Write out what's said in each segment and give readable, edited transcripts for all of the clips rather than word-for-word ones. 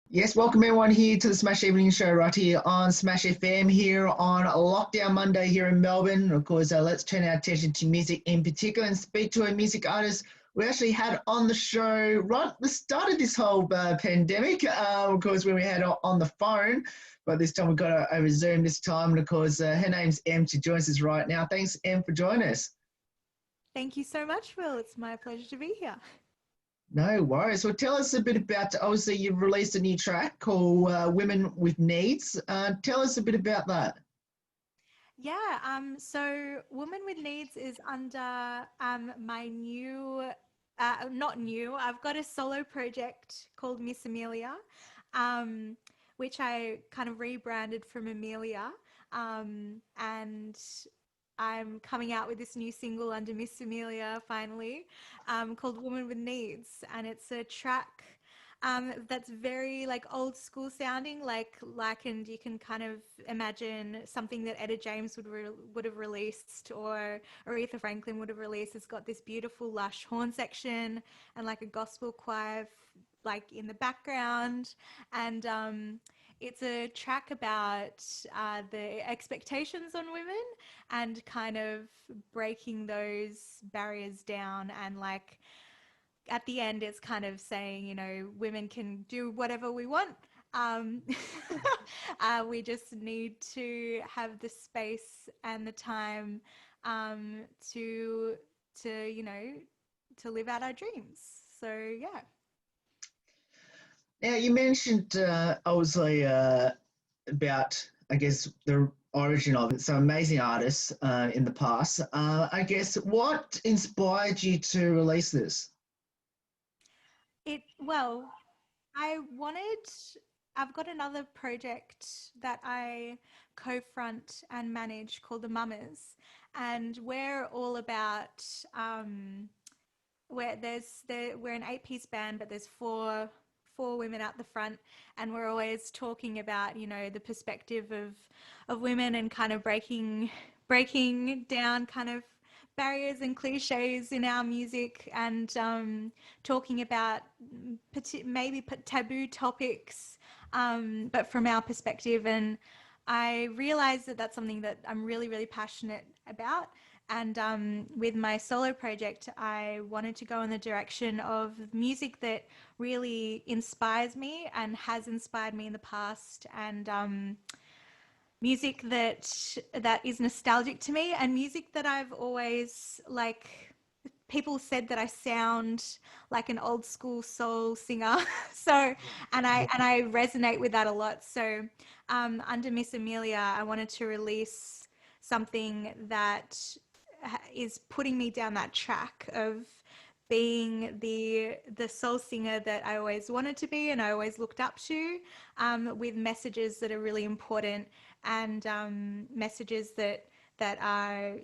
Yes, welcome everyone here to the Smash Evening Show right here on Smash FM here on Lockdown Monday here in Melbourne. Of course, let's turn our attention to music in particular and speak to a music artist we actually had on the show right at the start of this whole pandemic. Of course, when we had her on the phone, but this time we've got her over Zoom this time. And of course, her name's Em. She joins us right now. Thanks, Em, for joining us. Thank you so much, Will. It's my pleasure to be here. No worries. Well, tell us a bit about, obviously, you've released a new track called Women with Needs. Tell us a bit about that. So Woman with Needs is under my new, not new, I've got a solo project called Miss Emilia, um, which I kind of rebranded from Emilia. And I'm coming out with this new single under Miss Emilia finally, called Woman with Needs. And it's a track that's very like old school sounding, and you can kind of imagine something that Etta James would have released, or Aretha Franklin would have released. It's got this beautiful lush horn section and like a gospel choir like in the background, and it's a track about the expectations on women and kind of breaking those barriers down, and like at the end it's kind of saying, women can do whatever we want. um, we just need to have the space and the time um, to to live out our dreams. So yeah. Now, you mentioned obviously about, I guess, the origin of it. So, amazing artists in the past. I guess what inspired you to release this? It well I wanted I've got another project that I co-front and manage called the Mummers, and we're all about where we're an eight-piece band, but there's four women at the front, and we're always talking about the perspective of women, and kind of breaking down kind of barriers and cliches in our music, and talking about maybe taboo topics, but from our perspective. And I realized that that's something that I'm really, really passionate about. And with my solo project, I wanted to go in the direction of music that really inspires me and has inspired me in the past, and music that is nostalgic to me, and music that I've always like. People said that I sound like an old school soul singer, so and I resonate with that a lot. So under Miss Amelia, I wanted to release something that is putting me down that track of being the soul singer that I always wanted to be and I always looked up to, with messages that are really important, and messages that are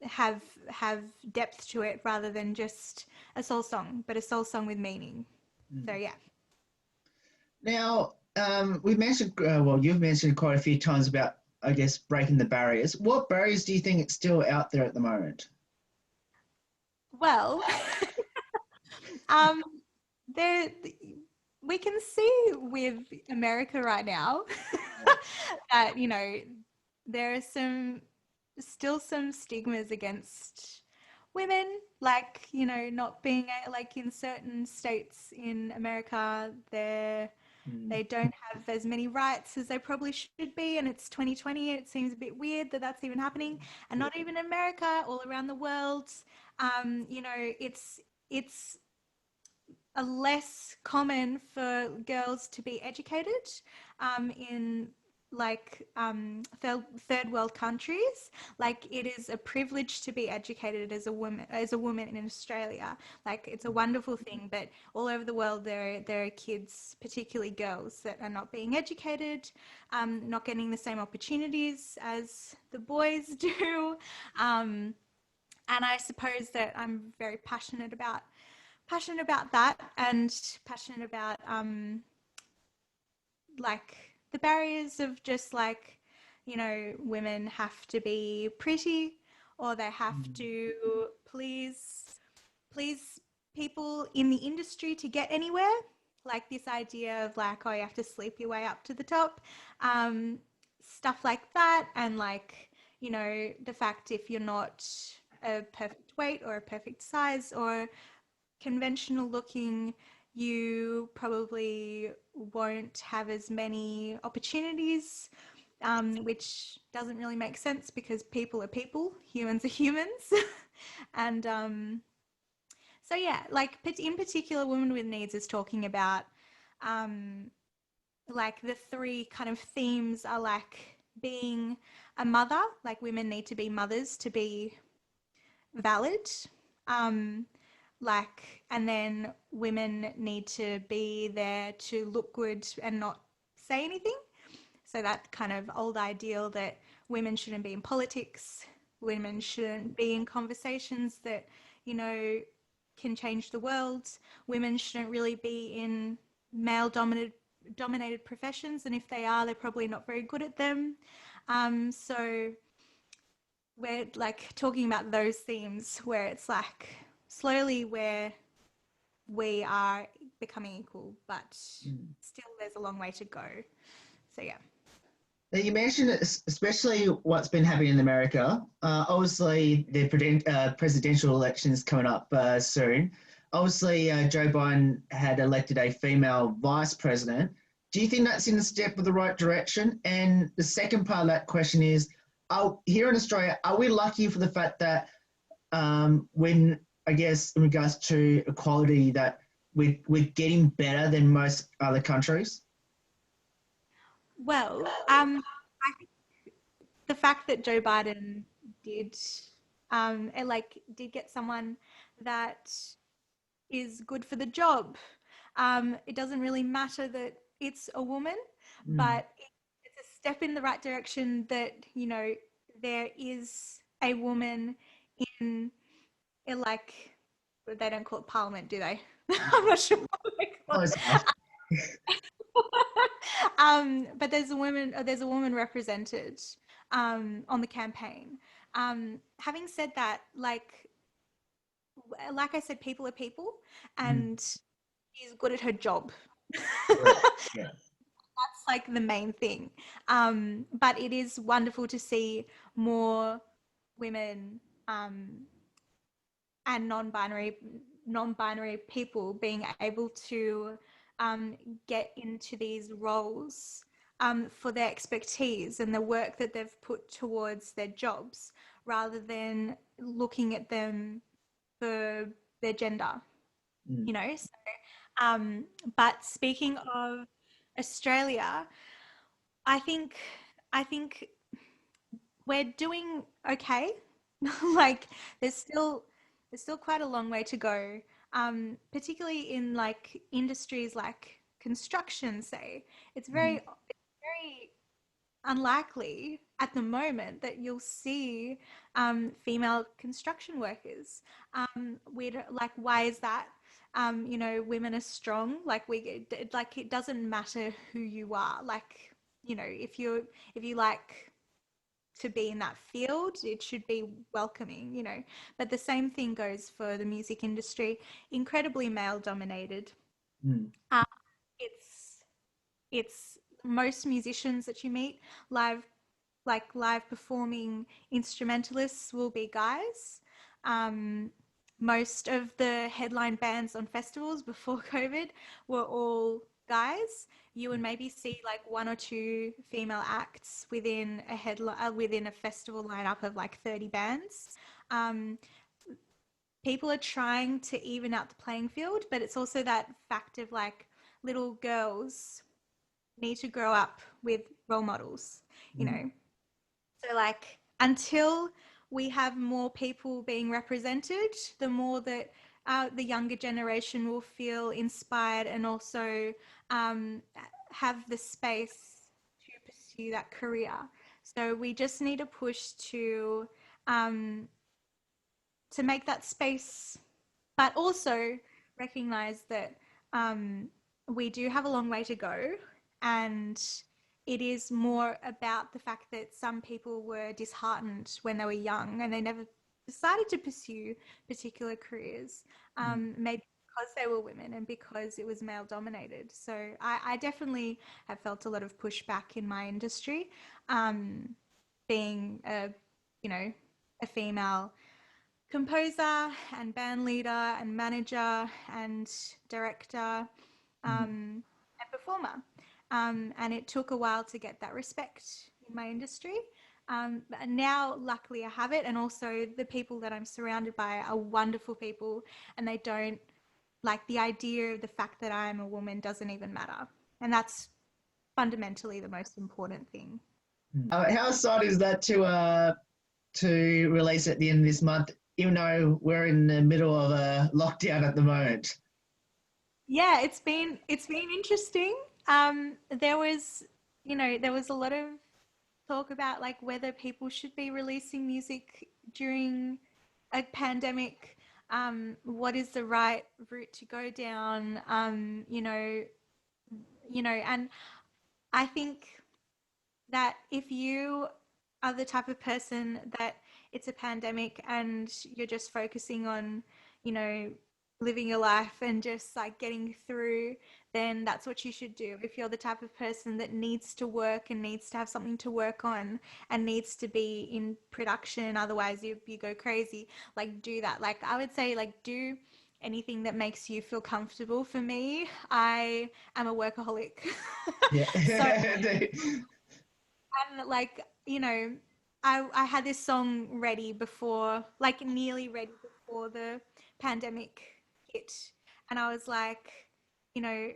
have depth to it, rather than just a soul song, but a soul song with meaning. So yeah. Now, we mentioned, well, you've mentioned quite a few times about, I guess, breaking the barriers. What barriers do you think it's still out there at the moment? Well, um, there we can see with America right now that there are still some stigmas against women, like not being like in certain states in America, they don't have as many rights as they probably should be, and it's 2020. It seems a bit weird that that's even happening, and not even America, all around the world. It's less common for girls to be educated in like third world countries. Like, it is a privilege to be educated as a woman in Australia. Like, it's a wonderful thing, but all over the world there are kids, particularly girls, that are not being educated, not getting the same opportunities as the boys do. And I suppose that I'm very passionate about that, and passionate about like the barriers of just like women have to be pretty, or they have to please people in the industry to get anywhere. like this idea of like, oh, you have to sleep your way up to the top, um, stuff like that. And like, you know, the fact if you're not a perfect weight or a perfect size or conventional looking, you probably won't have as many opportunities, which doesn't really make sense because people are people, humans are humans. And so, yeah, like in particular, Women with Needs is talking about um, like the three kind of themes are like being a mother, like women need to be mothers to be valid. Um, like, and then women need to be there to look good and not say anything. So that kind of old ideal that women shouldn't be in politics, women shouldn't be in conversations that, you know, can change the world. Women shouldn't really be in male dominated professions, and if they are, they're probably not very good at them. So we're like talking about those themes where it's like slowly where we are becoming equal, but still there's a long way to go. So yeah. Now you mentioned especially what's been happening in America. Obviously, the presidential elections coming up soon. Obviously, Joe Biden had elected a female vice president. Do you think that's in a step of the right direction? And the second part of that question is, here in Australia, are we lucky for the fact that when, I guess, in regards to equality, that we're getting better than most other countries? Well, I think the fact that Joe Biden did, did get someone that is good for the job. It doesn't really matter that it's a woman, Mm, but it's a step in the right direction that, you know, there is a woman in, like, they don't call it parliament, do they? I'm not sure what they call close it. enough. But there's a woman represented on the campaign. Having said that, like I said, people are people, Mm, and she's good at her job. correct. That's Yeah. like the main thing. But it is wonderful to see more women and non-binary people being able to get into these roles for their expertise and the work that they've put towards their jobs, rather than looking at them for their gender. Mm, You know. But speaking of Australia, I think I think we're doing okay. Like there's still quite a long way to go, particularly in like industries like construction. Say it's mm, very unlikely at the moment that you'll see female construction workers. Like, why is that? You know, women are strong. Like like it doesn't matter who you are. Like, you know, if you like to be in that field, it should be welcoming. You know, but the same thing goes for the music industry. Incredibly male dominated. mm, Um, it's it's most musicians that you meet live, like live performing instrumentalists, will be guys. Um, Most of the headline bands on festivals before COVID were all guys. You would maybe see like one or two female acts within a within a festival lineup of like 30 bands. Um, People are trying to even out the playing field, but it's also that fact of like little girls need to grow up with role models, you mm, know. So like until we have more people being represented, the more that the younger generation will feel inspired and also um, have the space to pursue that career. So we just need to push um, to make that space, but also recognize that we do have a long way to go, and it is more about the fact that some people were disheartened when they were young and they never decided to pursue particular careers, mm, maybe because they were women and because it was male dominated. So I definitely have felt a lot of pushback in my industry, being a female composer and band leader and manager and director, and performer. And it took a while to get that respect in my industry. But now, luckily, I have it. And also, the people that I'm surrounded by are wonderful people, and they don't like the idea of the fact that I'm a woman doesn't even matter. And that's fundamentally the most important thing. How exciting is that to release at the end of this month, even though we're in the middle of a lockdown at the moment? Yeah, it's been interesting. There was, there was a lot of talk about like whether people should be releasing music during a pandemic. What is the right route to go down? And I think that if you are the type of person that it's a pandemic and you're just focusing on, you know, living your life and just like getting through, then that's what you should do. If you're the type of person that needs to work and needs to have something to work on and needs to be in production, otherwise you go crazy, like do that. Like I would say like do anything that makes you feel comfortable. For me, I am a workaholic. Yeah. So and like, I had this song ready before, like nearly ready before the pandemic hit. And I was like, you know,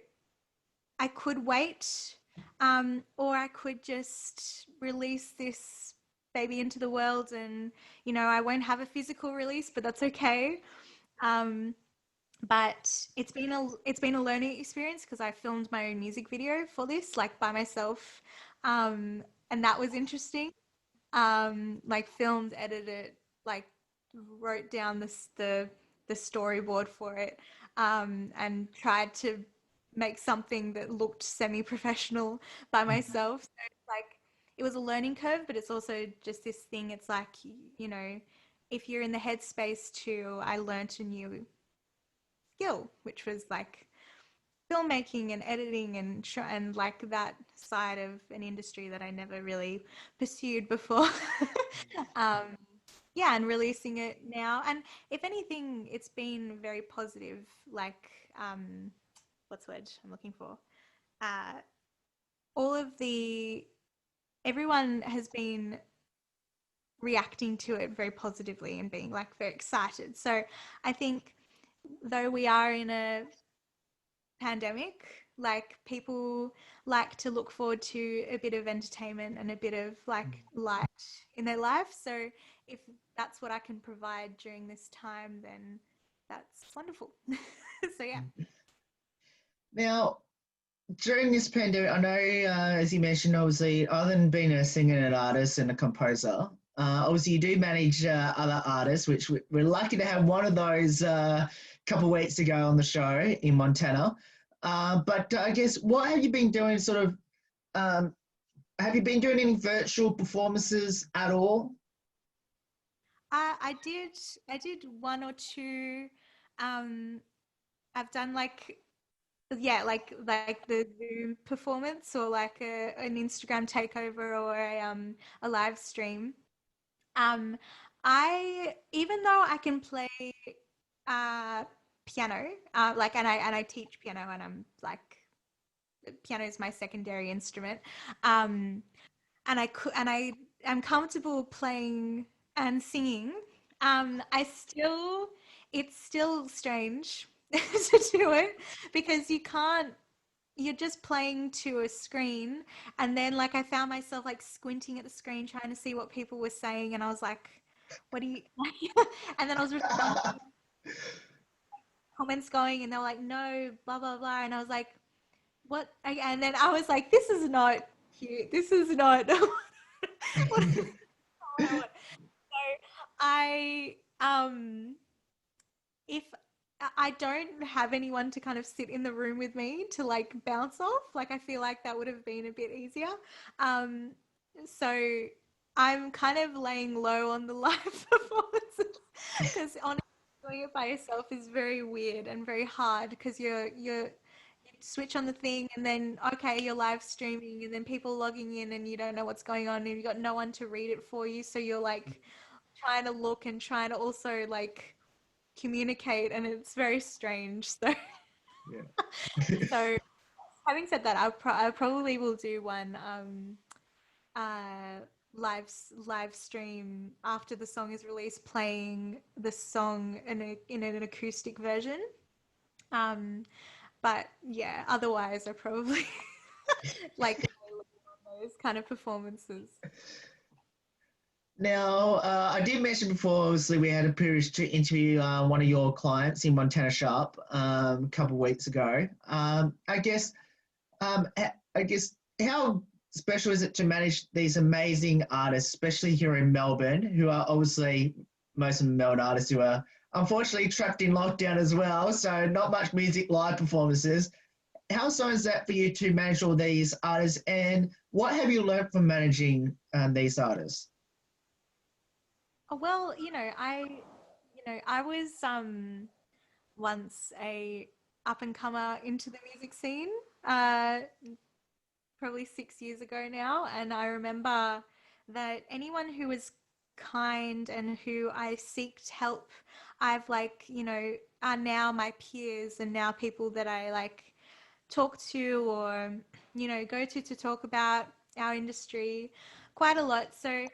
I could wait, or I could just release this baby into the world and, I won't have a physical release, but that's okay. Um, but it's been a learning experience because I filmed my own music video for this, like by myself. And that was interesting. Like filmed, edited, like wrote down the storyboard for it, and tried to make something that looked semi-professional by myself. So it's like it was a learning curve, but it's also just this thing. It's like, you know, if you're in the headspace to, I learned a new skill, which was like filmmaking and editing and like that side of an industry that I never really pursued before. um, yeah, and releasing it now. And if anything, it's been very positive. Like, what's the word I'm looking for? Uh, all of the everyone has been reacting to it very positively and being like very excited. So I think though we are in a pandemic, like people like to look forward to a bit of entertainment and a bit of like light in their life. So if that's what I can provide during this time, then that's wonderful. So yeah. Now, during this pandemic, I know, as you mentioned, obviously, other than being a singer and an artist and a composer, obviously you do manage other artists, which we're lucky to have one of those a couple of weeks ago on the show in Montana. But I guess what have you been doing? Um, have you been doing any virtual performances at all? I did one or two. Um, I've done like, yeah, like the Zoom performance or like an Instagram takeover or a live stream. Um, I even though I can play uh piano, like and I teach piano and I'm like piano is my secondary instrument. Um, and I am comfortable playing and singing. I still it's still strange to do it because you're just playing to a screen, and then like I found myself like squinting at the screen trying to see what people were saying, and I was like, what do you and then I was responding comments going and they were like, no, blah blah blah, and I was like, what? And then I was like, this is not cute, this is not what is so I if I don't have anyone to kind of sit in the room with me to like bounce off, like I feel like that would have been a bit easier. Um, so I'm kind of laying low on the live performances because honestly, doing it by yourself is very weird and very hard because you switch on the thing and then okay, you're live streaming and then people logging in and you don't know what's going on and you've got no one to read it for you, so you're like trying to look and trying to also like communicate, and it's very strange. So Yeah. so having said that, I probably will do one live stream after the song is released, playing the song in an acoustic version. Um, but yeah, otherwise I probably like those kind of performances. Now, I did mention before, obviously, we had a privilege to interview one of your clients in Montana Sharp a couple of weeks ago. Um, I guess, how special is it to manage these amazing artists, especially here in Melbourne, who are obviously most of the Melbourne artists who are unfortunately trapped in lockdown as well, so not much music live performances. How so is that for you to manage all these artists, and what have you learned from managing these artists? Oh, well, I was once a up and comer into the music scene, uh, probably 6 years ago now, and I remember that anyone who was kind and who I seeked help, I've like, are now my peers and now people that I like talk to or go to talk about our industry quite a lot. So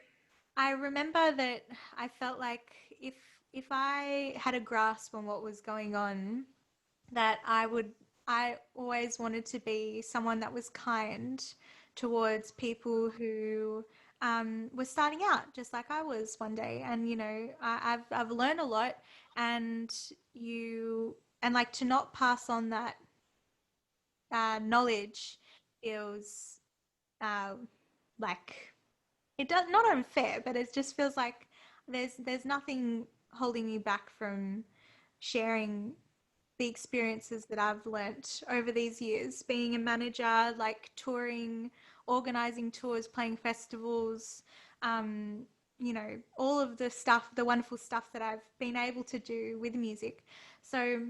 I remember that I felt like if I had a grasp on what was going on, that I always wanted to be someone that was kind towards people who were starting out just like I was one day. And I've learned a lot, and like to not pass on that knowledge feels uh, like it does, not unfair, but it just feels like there's nothing holding me back from sharing the experiences that I've learnt over these years, being a manager, like touring, organizing tours, playing festivals, um, all of the stuff, the wonderful stuff that I've been able to do with music. So,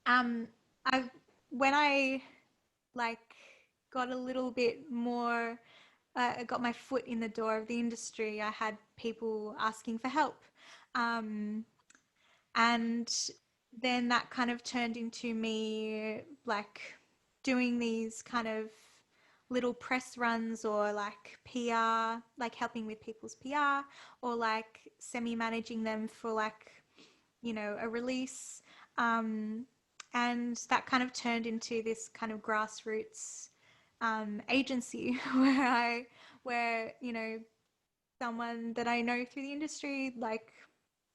um, I when I like got a little bit more, I got my foot in the door of the industry, I had people asking for help. Um, and then that kind of turned into me like doing these kind of little press runs or like PR, like helping with people's PR, or like semi managing them for like, a release. Um, and that kind of turned into this kind of grassroots agency where, someone that I know through the industry like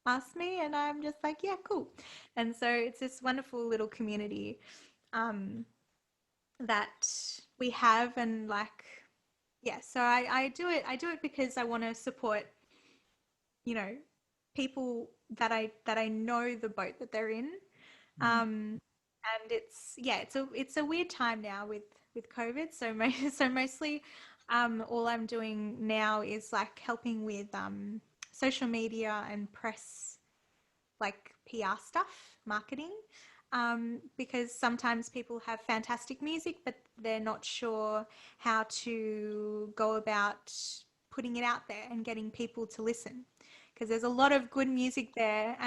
asked me, and I'm just like, yeah, cool. And so it's this wonderful little community um, that we have, and like, yeah. So I do it. I do it because I want to support, you know, people that I know the boat that they're in. Um, and it's a weird time now with COVID. So so mostly, all I'm doing now is like helping with social media and press, like PR stuff, marketing, because sometimes people have fantastic music, but they're not sure how to go about putting it out there and getting people to listen. Because there's a lot of good music there,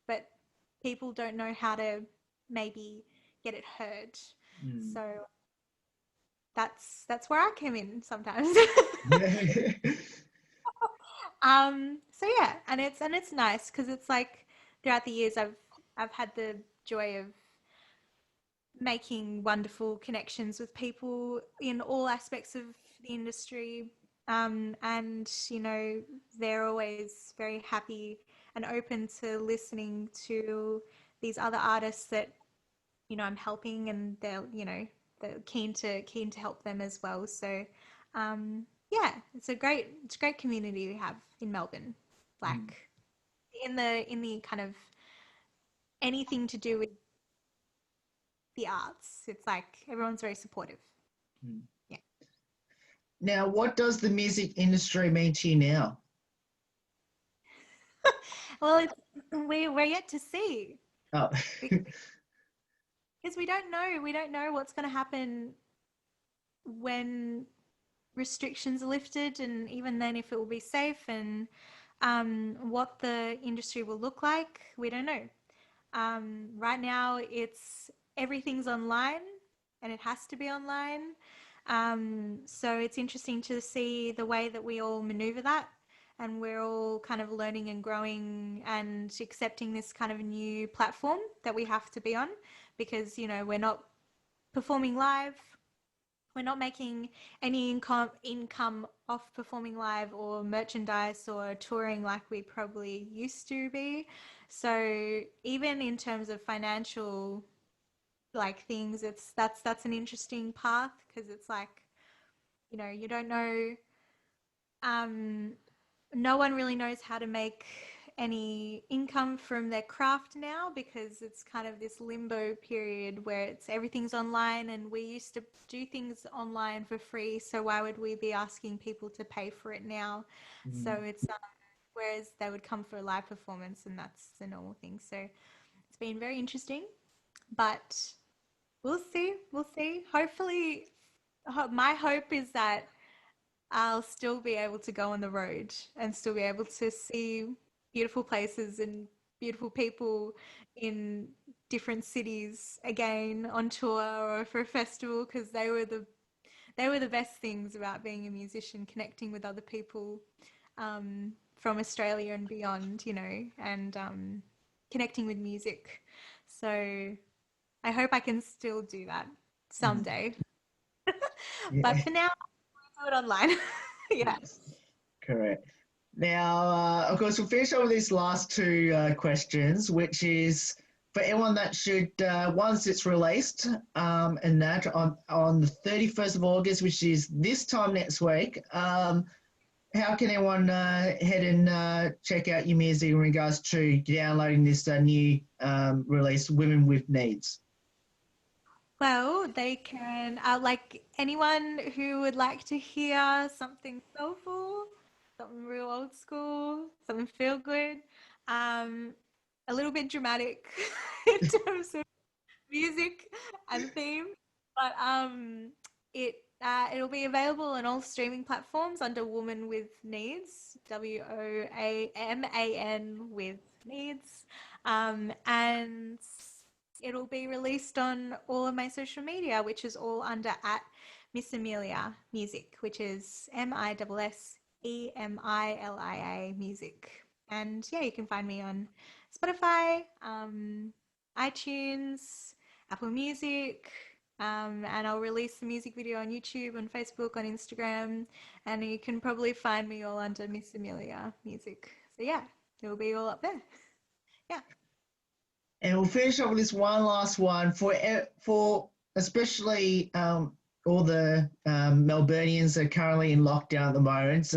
but people don't know how to maybe get it heard. Mm. So that's where I came in sometimes. So yeah, and it's nice because it's like throughout the years I've had the joy of making wonderful connections with people in all aspects of the industry. And they're always very happy and open to listening to these other artists that I'm helping, and they're keen to help them as well. So yeah, it's a great community we have in Melbourne. Mm. Like in the kind of anything to do with the arts, it's like everyone's very supportive. Mm. Yeah. Now, what does the music industry mean to you now? Well, we're yet to see Oh. because we don't know. We don't know what's going to happen when restrictions are lifted, and even then, if it will be safe, and what the industry will look like. We don't know. Right now, it's everything's online, and it has to be online. So it's interesting to see the way that we all maneuver that, and we're all kind of learning and growing and accepting this kind of new platform that we have to be on, because we're not performing live, we're not making any income off performing live or merchandise or touring like we probably used to be. So even in terms of financial like things, that's an interesting path, because it's like, you don't know, um no one really knows how to make any income from their craft now, because it's kind of this limbo period where it's everything's online, and we used to do things online for free, so why would we be asking people to pay for it now? So Mm. it's whereas they would come for a live performance, and that's the normal thing. So it's been very interesting, but we'll see. Hopefully, my hope is that I'll still be able to go on the road and still be able to see beautiful places and beautiful people in different cities again on tour or for a festival, because they were the best things about being a musician, connecting with other people from Australia and beyond, and connecting with music. So I hope I can still do that Mm. someday. But Yeah. for now, I'll do it online. Yeah. Yes. Correct. Now, of course, we'll finish up with these last two questions, which is for anyone that should, once it's released, and that on the 31st of August, which is this time next week, how can anyone head and check out your music in regards to downloading this new release, Women with Needs? Well, they can, like anyone who would like to hear something soulful, something real old school, something feel good, um, a little bit dramatic in terms of music and theme, but it'll be available on all streaming platforms under Woman with Needs, WOAMAN with Needs, and it'll be released on all of my social media, which is all under at Miss Emilia Music, which is MISSEMILIA Music. And yeah, you can find me on Spotify, iTunes, Apple Music, and I'll release the music video on YouTube, on Facebook, on Instagram, and you can probably find me all under Miss Emilia Music. So yeah, it'll be all up there. Yeah. And we'll finish up with this one last one for especially all the Melburnians that are currently in lockdown at the moment.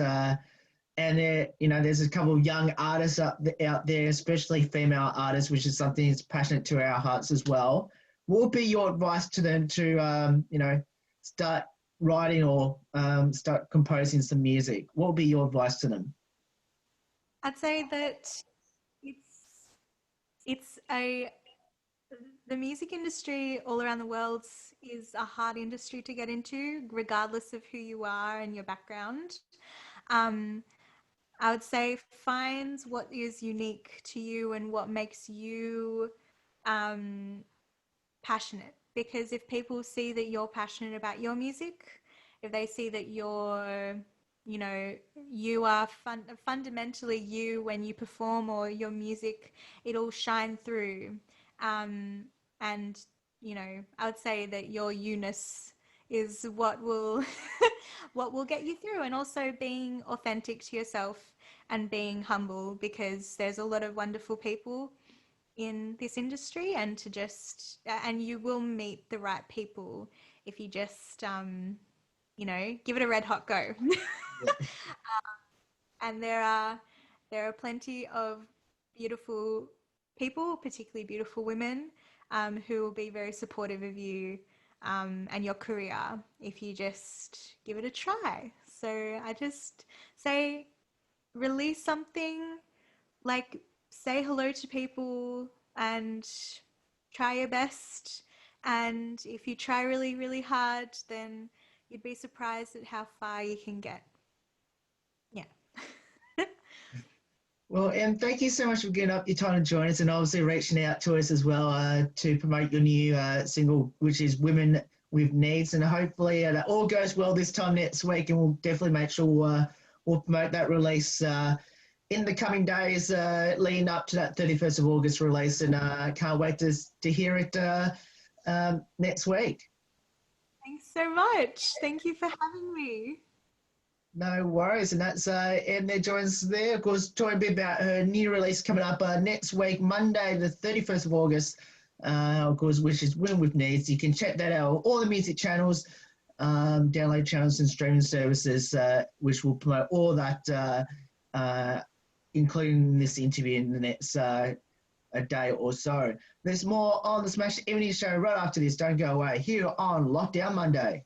And there's a couple of young artists out there, especially female artists, which is something that's passionate to our hearts as well. What would be your advice to them to, start writing or start composing some music? What would be your advice to them? I'd say that it's it's a the music industry all around the world is a hard industry to get into, regardless of who you are and your background. Um, I would say find what is unique to you and what makes you um, passionate. Because if people see that you're passionate about your music, if they see that you are fundamentally you when you perform, or your music, it'll shine through. Um, and, I would say that your you-ness is what will what will get you through, and also being authentic to yourself and being humble, because there's a lot of wonderful people in this industry, and and you will meet the right people if you just give it a red hot go. Yeah. And there are plenty of beautiful people, particularly beautiful women, who will be very supportive of you and your career if you just give it a try. So I just say release something, like say hello to people and try your best. And if you try really, really hard, then you'd be surprised at how far you can get. Yeah. Well, Em, thank you so much for getting up your time to join us and obviously reaching out to us as well to promote your new single, which is Women with Needs. And hopefully that all goes well this time next week, and we'll definitely make sure we'll promote that release in the coming days leading up to that 31st of August release. And can't wait to hear it next week. Thanks so much. Thank you for having me. No worries, and that's Em there joins us there. Of course, talking a bit about her new release coming up next week, Monday, the 31st of August, of course, which is Women with Needs. You can check that out on all the music channels, download channels and streaming services, which will promote all that, including this interview in the next a day or so. There's more on the Smash Emilia show right after this. Don't go away here on Lockdown Monday.